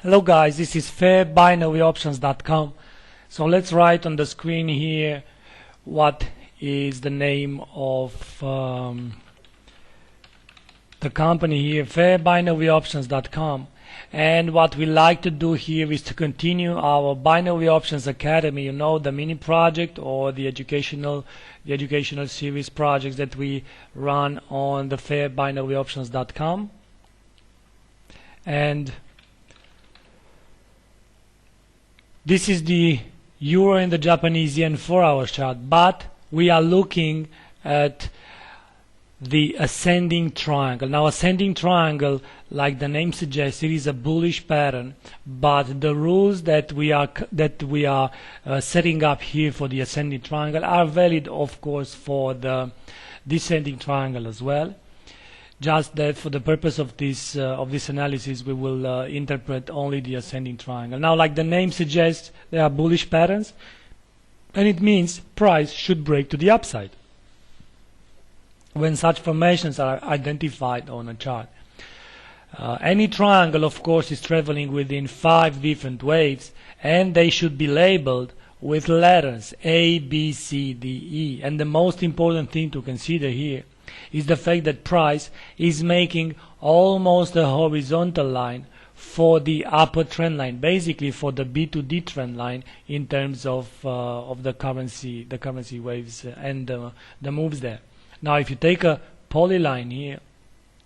Hello guys, this is fairbinaryoptions.com. So let's write on the screen here what is the name of the company here, fairbinaryoptions.com. And what we like to do here is to continue our Binary Options Academy, you know, the mini project or the educational series projects that we run on the fairbinaryoptions.com. And this is the euro and the Japanese yen 4-hour chart, but we are looking at the ascending triangle. Now, ascending triangle, like the name suggests, it is a bullish pattern, but the rules that we are setting up here for the ascending triangle are valid, of course, for the descending triangle as well. Just that for the purpose of this analysis, we will interpret only the ascending triangle. Now, like the name suggests, they are bullish patterns, and it means price should break to the upside when such formations are identified on a chart. Any triangle, of course, is traveling within 5 different waves, and they should be labeled with letters A, B, C, D, E. And the most important thing to consider here is the fact that price is making almost a horizontal line for the upper trend line, basically for the B2D trend line in terms of the currency waves and the moves there. Now, if you take a polyline here,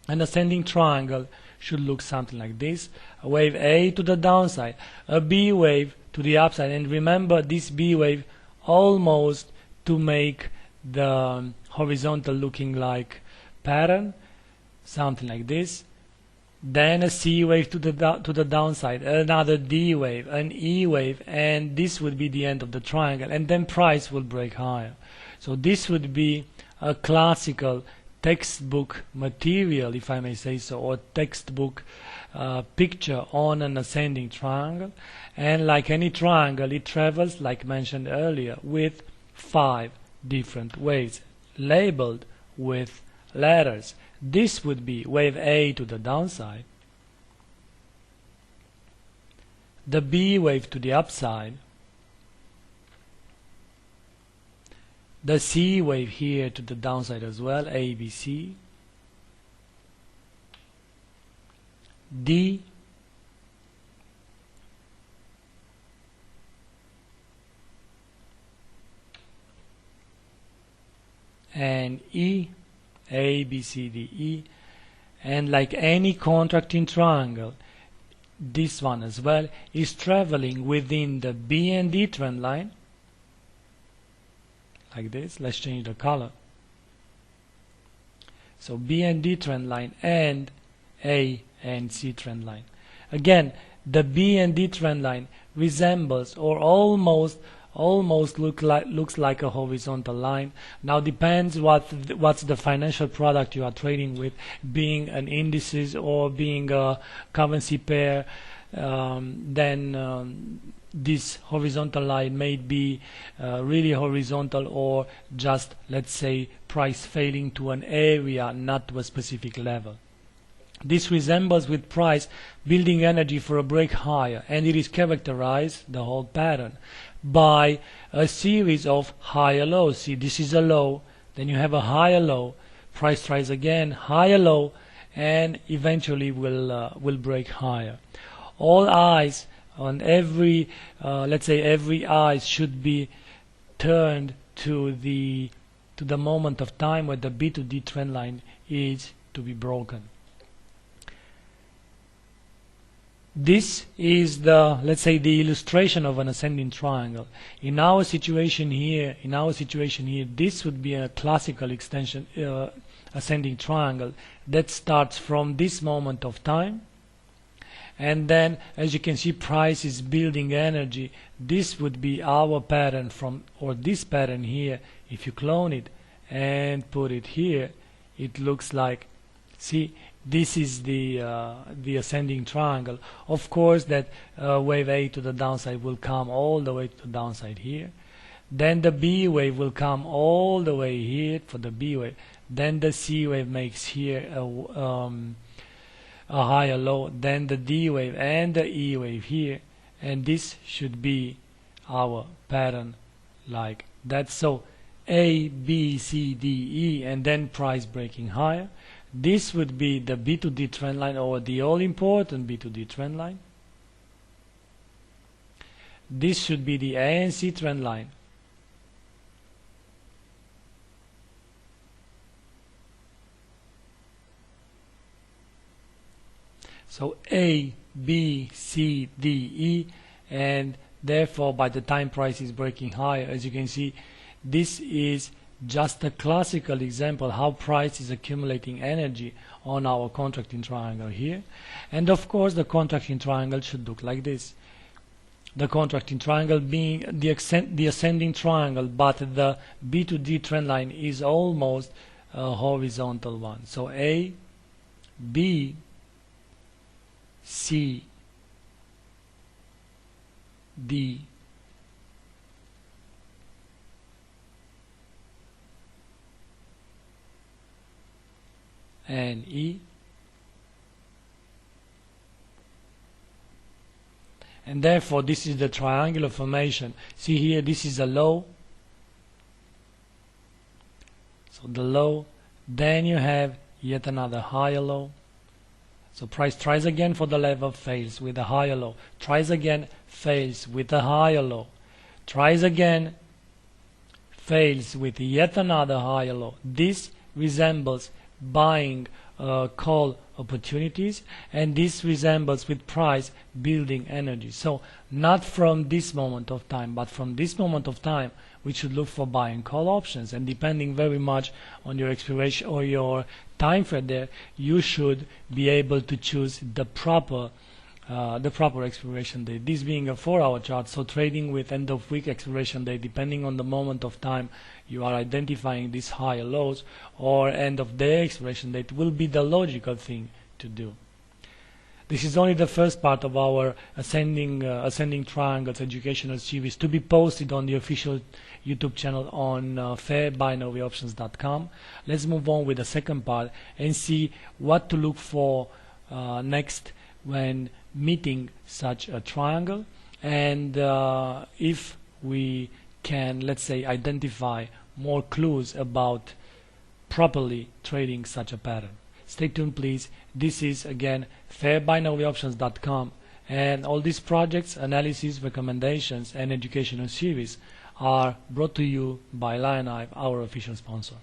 an ascending triangle should look something like this: a wave A to the downside, a B wave to the upside, and remember this B wave almost to make the horizontal looking like pattern, something like this. Then a C wave to the downside, another D wave, an E wave, and this would be the end of the triangle, and then price will break higher. So this would be a classical textbook material, if I may say so, or textbook picture on an ascending triangle. And like any triangle, it travels, like mentioned earlier, with 5 different waves labeled with letters. This would be wave A to the downside, the B wave to the upside, the C wave here to the downside as well, A, B, C, D, and E, A, B, C, D, E. And like any contracting triangle, this one as well is traveling within the B and D trend line, like this. Let's change the color. So B and D trend line and A and C trend line. Again, the B and D trend line resembles or almost looks like a horizontal line. Now depends what's the financial product you are trading with, being an indices or being a currency pair. Then this horizontal line may be really horizontal, or just, let's say, price failing to an area, not to a specific level. This resembles with price building energy for a break higher, and it is characterized, the whole pattern, by a series of higher lows. See, this is a low, then you have a higher low, price tries again, higher low, and eventually will break higher. All eyes on every, let's say, every eyes should be turned to the moment of time where the B2D trend line is to be broken. This is the, let's say, the illustration of an ascending triangle. In our situation here, this would be a classical extension ascending triangle that starts from this moment of time, and then, as you can see, price is building energy. This would be our pattern from, or this pattern here. If you clone it and put it here, it looks like, see, this is the ascending triangle. Of course, that wave A to the downside will come all the way to the downside here. Then the B wave will come all the way here for the B wave. Then the C wave makes here a higher low, then the D wave and the E wave here, and this should be our pattern like that. So A, B, C, D, E, and then price breaking higher. This would be the B2D trend line, or the all-important B2D trend line. This should be the ANC trend line. So A, B, C, D, E, and therefore by the time price is breaking higher, as you can see, this is just a classical example how price is accumulating energy on our contracting triangle here. And of course the contracting triangle should look like this. The contracting triangle being the ascending triangle, but the B2D trend line is almost a horizontal one. So A, B, C, D, and E, and therefore this is the triangular formation. See here, this is a low, so the low, then you have yet another higher low. So price tries again for the level, fails with a higher low, tries again, fails with a higher low, tries again, fails with yet another higher low. This resembles buying call opportunities, and this resembles with price building energy. So not from this moment of time, but from this moment of time we should look for buying call options, and depending very much on your expiration or your time frame there, you should be able to choose the proper expiration date. This being a 4-hour chart, so trading with end of week expiration date, depending on the moment of time you are identifying these higher lows or end of day expiration date, will be the logical thing to do. This is only the first part of our ascending triangles educational series, to be posted on the official YouTube channel on fairbinaryoptions.com. Let's move on with the second part and see what to look for next when meeting such a triangle, and if we can, let's say, identify more clues about properly trading such a pattern. Stay tuned, please. This is again fairbinaryoptions.com, and all these projects, analysis, recommendations, and educational series are brought to you by Lionhive, our official sponsor.